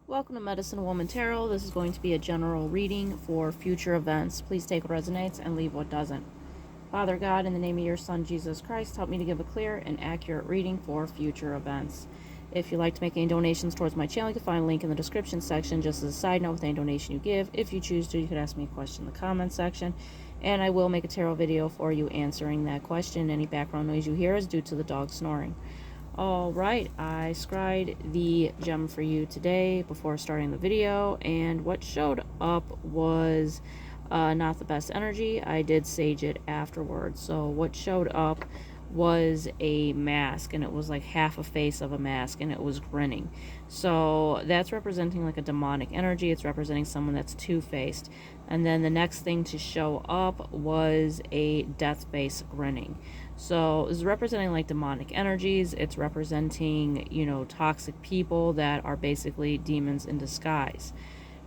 Welcome to Medicine Woman Tarot. This is going to be a general reading for future events. Please take what resonates and leave what doesn't. Father God, in the name of your Son, Jesus Christ, help me to give a clear and accurate reading for future events. If you'd like to make any donations towards my channel, you can find a link in the description section. Just as a side note, with any donation you give, if you choose to, you could ask me a question in the comments section, and I will make a tarot video for you answering that question. Any background noise you hear is due to the dog snoring. Alright, I scried the gem for you today before starting the video, and what showed up was not the best energy. I did sage it afterwards. So what showed up was a mask, and it was like half a face of a mask, and it was grinning. So that's representing like a demonic energy. It's representing someone that's two-faced. And then the next thing to show up was a death face grinning. So it's representing like demonic energies. It's representing, toxic people that are basically demons in disguise.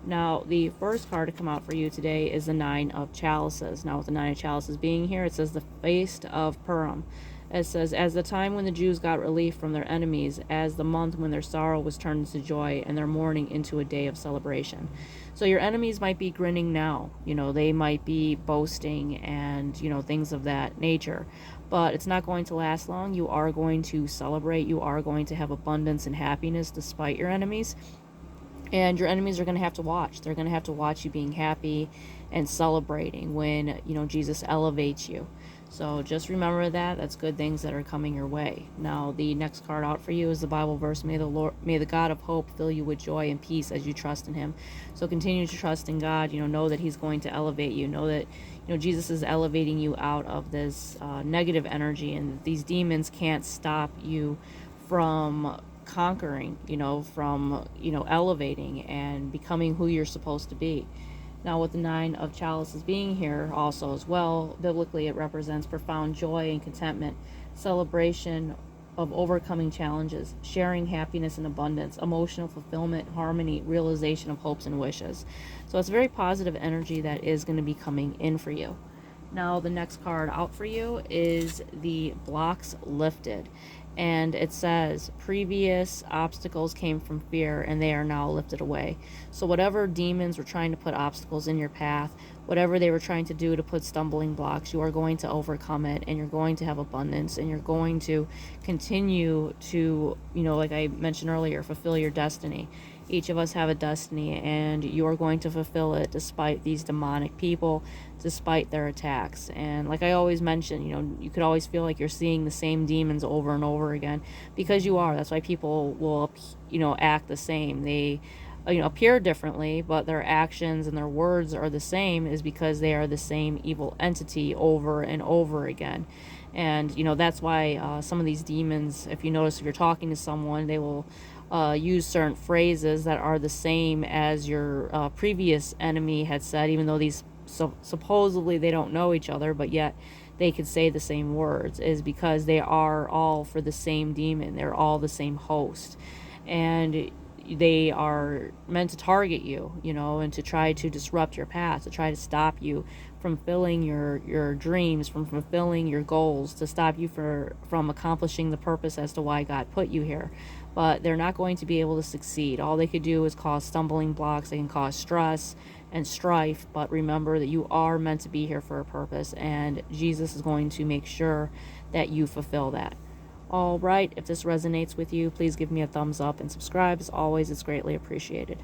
Now, the first card to come out for you today is the Nine of Chalices. Now, with the Nine of Chalices being here, it says the Feast of Purim. It says, as the time when the Jews got relief from their enemies, as the month when their sorrow was turned into joy and their mourning into a day of celebration. So your enemies might be grinning now. They might be boasting and, things of that nature. But it's not going to last long. You are going to celebrate. You are going to have abundance and happiness despite your enemies. And your enemies are going to have to watch. They're going to have to watch you being happy and celebrating when, Jesus elevates you. So just remember that. That's good things that are coming your way. Now, the next card out for you is the Bible verse, may the God of hope fill you with joy and peace as you trust in him. So continue to trust in God. Know that he's going to elevate you. Know that, Jesus is elevating you out of this negative energy, and these demons can't stop you from conquering, from, elevating and becoming who you're supposed to be. Now, with the Nine of Chalices being here also as well, biblically it represents profound joy and contentment, celebration of overcoming challenges, sharing happiness and abundance, emotional fulfillment, harmony, realization of hopes and wishes. So it's a very positive energy that is going to be coming in for you. Now, the next card out for you is the Blocks Lifted. And it says, previous obstacles came from fear and they are now lifted away. So whatever demons were trying to put obstacles in your path, whatever they were trying to do to put stumbling blocks, you are going to overcome it, and you're going to have abundance, and you're going to continue to, like I mentioned earlier, fulfill your destiny. Each of us have a destiny, and you're going to fulfill it despite these demonic people, despite their attacks. And like I always mention, you could always feel like you're seeing the same demons over and over again, because you are. That's why people will, act the same. They, appear differently, but their actions and their words are the same, is because they are the same evil entity over and over again. And, that's why some of these demons, if you notice, if you're talking to someone, they will use certain phrases that are the same as your previous enemy had said, even though these supposedly they don't know each other, but yet they could say the same words, is because they are all for the same demon. They're all the same host. And they are meant to target you, and to try to disrupt your path, to try to stop you from fulfilling your dreams, from fulfilling your goals, to stop you from accomplishing the purpose as to why God put you here. But they're not going to be able to succeed. All they could do is cause stumbling blocks. They can cause stress and strife, but remember that you are meant to be here for a purpose, and Jesus is going to make sure that you fulfill that. All right, if this resonates with you, please give me a thumbs up and subscribe. As always, it's greatly appreciated.